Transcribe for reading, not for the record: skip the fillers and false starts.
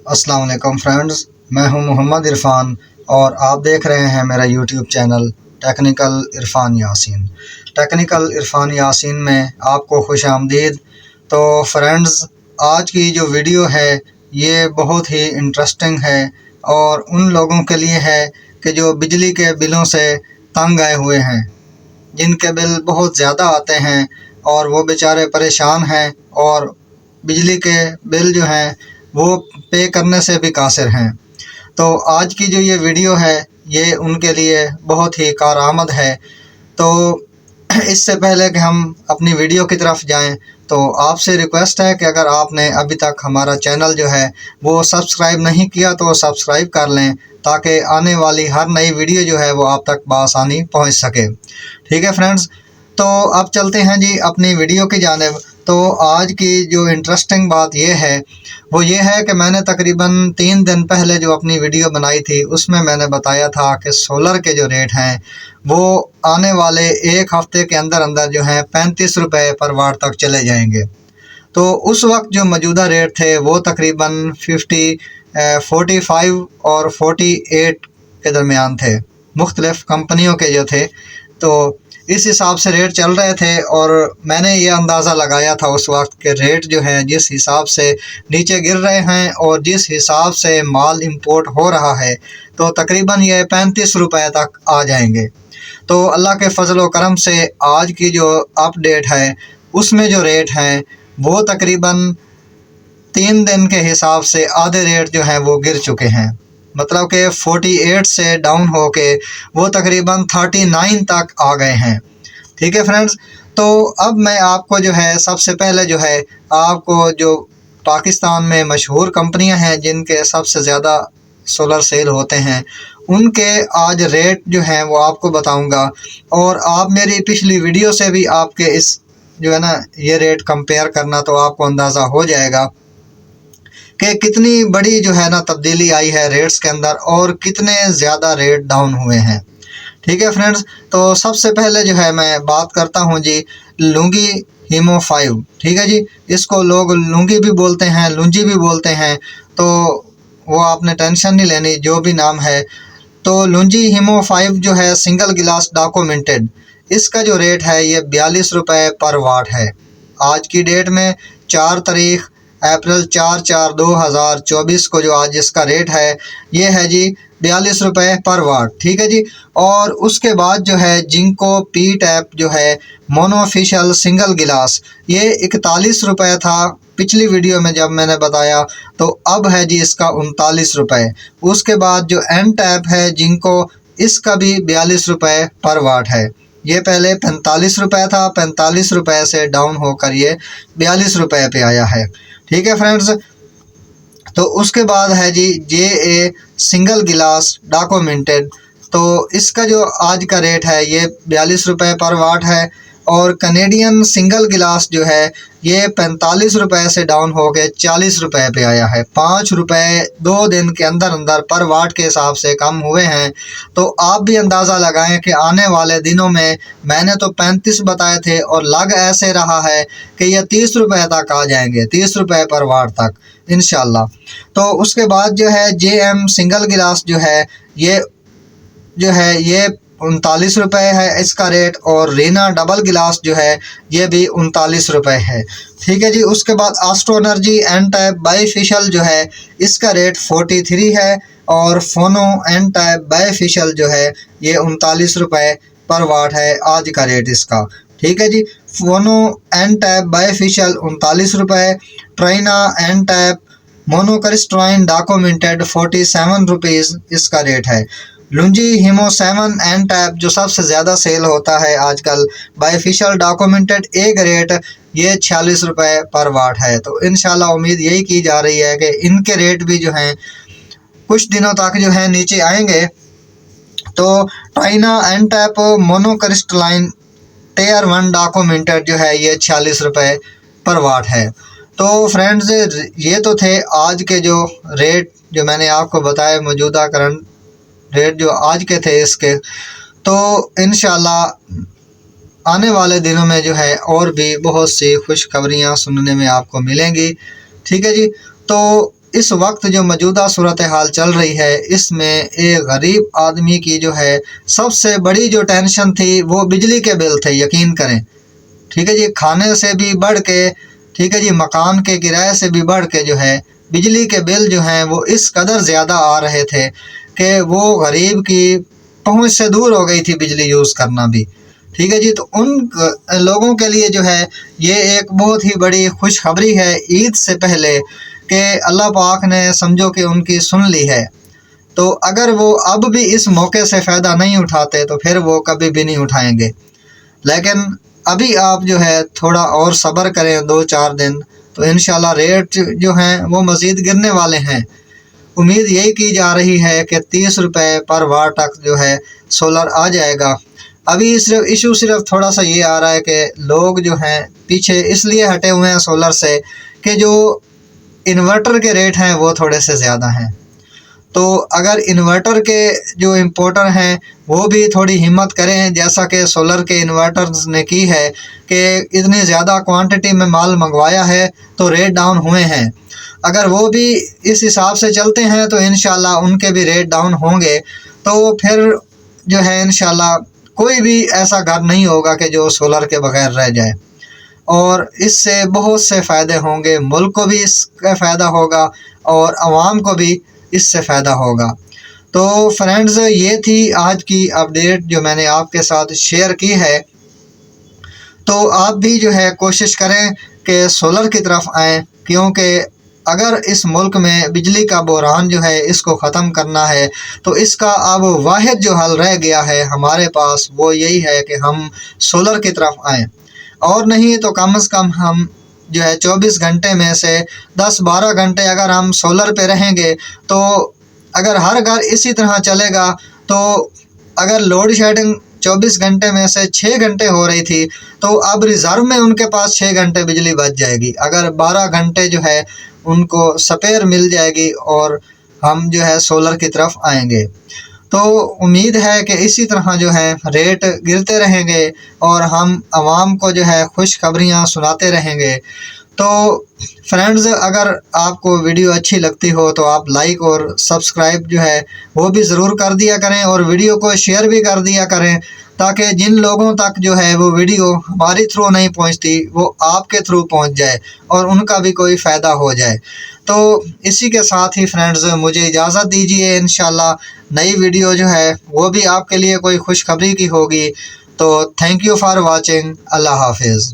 अस्सलाम वालेकुम फ्रेंड्स, मैं हूं मोहम्मद इरफान और आप देख रहे हैं मेरा YouTube channel technical Irfan Yasin. Technical Irfan Yasin में आपको खुश आमदीद। तो फ्रेंड्स, आज की जो वीडियो है ये बहुत ही इंटरेस्टिंग है और उन लोगों के लिए है कि जो बिजली के बिलों से तंग आए हुए हैं, जिनके बिल बहुत ज़्यादा आते हैं और वो बेचारे परेशान हैं और बिजली के बिल जो हैं वो पे करने से भी कासिर हैं। तो आज की जो ये वीडियो है ये उनके लिए बहुत ही कारआमद है। तो इससे पहले कि हम अपनी वीडियो की तरफ जाएं, तो आपसे रिक्वेस्ट है कि अगर आपने अभी तक हमारा चैनल जो है वो सब्सक्राइब नहीं किया तो सब्सक्राइब कर लें, ताकि आने वाली हर नई वीडियो जो है वो आप तक बआसानी पहुंच सके। ठीक है फ्रेंड्स, तो अब चलते हैं जी अपनी वीडियो की जानिब। तो आज की जो इंटरेस्टिंग बात ये है वो ये है कि मैंने तकरीबन 3 दिन पहले जो अपनी वीडियो बनाई थी उसमें मैंने बताया था कि सोलर के जो रेट हैं वो आने वाले एक हफ्ते के अंदर अंदर जो है 35 रुपये पर वाट तक चले जाएंगे। तो उस वक्त जो मौजूदा रेट थे वो तकरीबन 45 और 48 के दरमियान थे, मुख्तलिफ कंपनियों के जो थे। तो इस हिसाब से रेट चल रहे थे और मैंने ये अंदाज़ा लगाया था उस वक्त के रेट जो है जिस हिसाब से नीचे गिर रहे हैं और जिस हिसाब से माल इंपोर्ट हो रहा है, तो तकरीबन ये 35 रुपये तक आ जाएंगे। तो अल्लाह के फजल व करम से आज की जो अपडेट है उसमें जो रेट हैं वो तकरीबन 3 दिन के हिसाब से आधे रेट जो हैं वो गिर चुके हैं। मतलब कि 48 से डाउन होके वो तकरीबन 39 तक आ गए हैं। ठीक है फ्रेंड्स, तो अब मैं आपको जो है सबसे पहले जो है आपको जो पाकिस्तान में मशहूर कंपनियां हैं जिनके सबसे ज़्यादा सोलर सेल होते हैं उनके आज रेट जो हैं वो आपको बताऊंगा। और आप मेरी पिछली वीडियो से भी आपके इस जो है ना ये रेट कंपेयर करना, तो आपको अंदाज़ा हो जाएगा कि कितनी बड़ी जो है ना तब्दीली आई है रेट्स के अंदर और कितने ज़्यादा रेट डाउन हुए हैं। ठीक है फ्रेंड्स, तो सबसे पहले जो है मैं बात करता हूँ जी लुंगी हीमो 5। ठीक है जी, इसको लोग लुंगी भी बोलते हैं, लुंजी भी बोलते हैं, तो वो आपने टेंशन नहीं लेनी जो भी नाम है। तो लुंजी हीमो 5 जो है सिंगल गिलास डॉक्यूमेंटेड, इसका जो रेट है ये 42 रुपये पर वाट है। आज की डेट में 4 तारीख अप्रैल 4/4/2024 को जो आज इसका रेट है ये है जी 42 रुपये पर वाट। ठीक है जी, और उसके बाद जो है जिंको पी टैप जो है मोनोफिशियल सिंगल गिलास, ये 41 रुपये था पिछली वीडियो में जब मैंने बताया, तो अब है जी इसका 39 रुपये। उसके बाद जो एन टैप है जिंको, इसका भी 42 रुपये पर वाट है। ये पहले 45 रुपये था, 45 रुपये से डाउन होकर ये 42 रुपये पे आया है। ठीक है फ्रेंड्स, तो उसके बाद है जी जे ए सिंगल गिलास डॉक्यूमेंटेड, तो इसका जो आज का रेट है ये 42 रुपये पर वाट है। और कनेडियन सिंगल गिलास जो है ये 45 रुपये से डाउन हो के 40 रुपये पे आया है। 5 रुपये 2 दिन के अंदर अंदर पर वाट के हिसाब से कम हुए हैं। तो आप भी अंदाज़ा लगाएं कि आने वाले दिनों में, मैंने तो 35 बताए थे और लग ऐसे रहा है कि ये 30 रुपये तक आ जाएंगे, 30 रुपये पर वाट तक इंशाल्लाह। तो उसके बाद जो है जे एम सिंगल गिलास जो है ये 39 रुपये है इसका रेट, और रीना डबल गिलास जो है ये भी 39 रुपये है। ठीक है जी, उसके बाद astro energy N type bifacial जो है इसका रेट 43 है, और फोनो एन टाइप बाईफिशियल जो है ये 39 रुपये पर वाट है आज का रेट इसका। ठीक है जी, फोनो एन टाइप बाईफिशियल 39 रुपये, Trina N type monocrystalline documented 47 rupees इसका रेट है। लुंजी हीमो 7 एन टैप जो सबसे ज़्यादा सेल होता है आजकल बाईफिशियल डॉक्यूमेंटेड, एक रेट ये 46 रुपये पर वाट है। तो इंशाल्लाह उम्मीद यही की जा रही है कि इनके रेट भी जो हैं कुछ दिनों तक जो है नीचे आएंगे। तो टाइना एन टैप मोनोक्रिस्टलाइन टेयर 1 डॉक्यूमेंटेड जो है ये 46 रुपये पर वाट है। तो फ्रेंड्स, ये तो थे आज के जो रेट जो मैंने आपको बताया, मौजूदा करंट रेट जो आज के थे इसके। तो इंशाल्लाह आने वाले दिनों में जो है और भी बहुत सी खुशखबरियाँ सुनने में आपको मिलेंगी। ठीक है जी, तो इस वक्त जो मौजूदा सूरत हाल चल रही है, इसमें एक गरीब आदमी की जो है सबसे बड़ी जो टेंशन थी वो बिजली के बिल थे, यकीन करें। ठीक है जी, खाने से भी बढ़ के, ठीक है जी, मकान के किराए से भी बढ़ के जो है बिजली के बिल जो हैं वो इस कदर ज़्यादा आ रहे थे कि वो गरीब की पहुंच से दूर हो गई थी बिजली यूज़ करना भी। ठीक है जी, तो उन लोगों के लिए जो है ये एक बहुत ही बड़ी खुशखबरी है ईद से पहले कि अल्लाह पाक ने समझो कि उनकी सुन ली है। तो अगर वो अब भी इस मौके से फ़ायदा नहीं उठाते तो फिर वो कभी भी नहीं उठाएंगे। लेकिन अभी आप जो है थोड़ा और सब्र करें 2-4 दिन, तो इंशाल्लाह रेट जो हैं वो मज़ीद गिरने वाले हैं। उम्मीद यही की जा रही है कि 30 रुपये पर वाट तक जो है सोलर आ जाएगा। अभी सिर्फ इशू सिर्फ थोड़ा सा ये आ रहा है कि लोग जो हैं पीछे इसलिए हटे हुए हैं सोलर से कि जो इन्वर्टर के रेट हैं वो थोड़े से ज़्यादा हैं। तो अगर इन्वर्टर के जो इम्पोर्टर हैं वो भी थोड़ी हिम्मत करें, जैसा कि सोलर के इन्वर्टर्स ने की है कि इतनी ज़्यादा क्वांटिटी में माल मंगवाया है तो रेट डाउन हुए हैं। अगर वो भी इस हिसाब से चलते हैं तो इंशाल्लाह उनके भी रेट डाउन होंगे। तो फिर जो है इंशाल्लाह कोई भी ऐसा घर नहीं होगा कि जो सोलर के बगैर रह जाए, और इससे बहुत से फ़ायदे होंगे। मुल्क को भी इसका फ़ायदा होगा और आवाम को भी इससे फ़ायदा होगा। तो फ्रेंड्स, ये थी आज की अपडेट जो मैंने आपके साथ शेयर की है। तो आप भी जो है कोशिश करें कि सोलर की तरफ आएँ, क्योंकि अगर इस मुल्क में बिजली का बहरान जो है इसको ख़त्म करना है तो इसका अब वाहिद जो हल रह गया है हमारे पास वो यही है कि हम सोलर की तरफ आएँ। और नहीं तो कम से कम हम जो है 24 घंटे में से 10-12 घंटे अगर हम सोलर पे रहेंगे, तो अगर हर घर इसी तरह चलेगा तो अगर लोड शेडिंग 24 घंटे में से 6 घंटे हो रही थी तो अब रिज़र्व में उनके पास 6 घंटे बिजली बच जाएगी। अगर 12 घंटे जो है उनको स्पेयर मिल जाएगी और हम जो है सोलर की तरफ आएंगे। तो उम्मीद है कि इसी तरह जो है रेट गिरते रहेंगे और हम आवाम को जो है खुशखबरियाँ सुनाते रहेंगे। तो फ्रेंड्स, अगर आपको वीडियो अच्छी लगती हो तो आप लाइक और सब्सक्राइब जो है वो भी ज़रूर कर दिया करें और वीडियो को शेयर भी कर दिया करें, ताकि जिन लोगों तक जो है वो वीडियो हमारी थ्रू नहीं पहुंचती वो आपके थ्रू पहुंच जाए और उनका भी कोई फ़ायदा हो जाए। तो इसी के साथ ही फ्रेंड्स मुझे इजाज़त दीजिए। इंशाल्लाह नई वीडियो जो है वो भी आपके लिए कोई खुशखबरी की होगी। तो थैंक यू फॉर वॉचिंग। अल्लाह हाफिज़।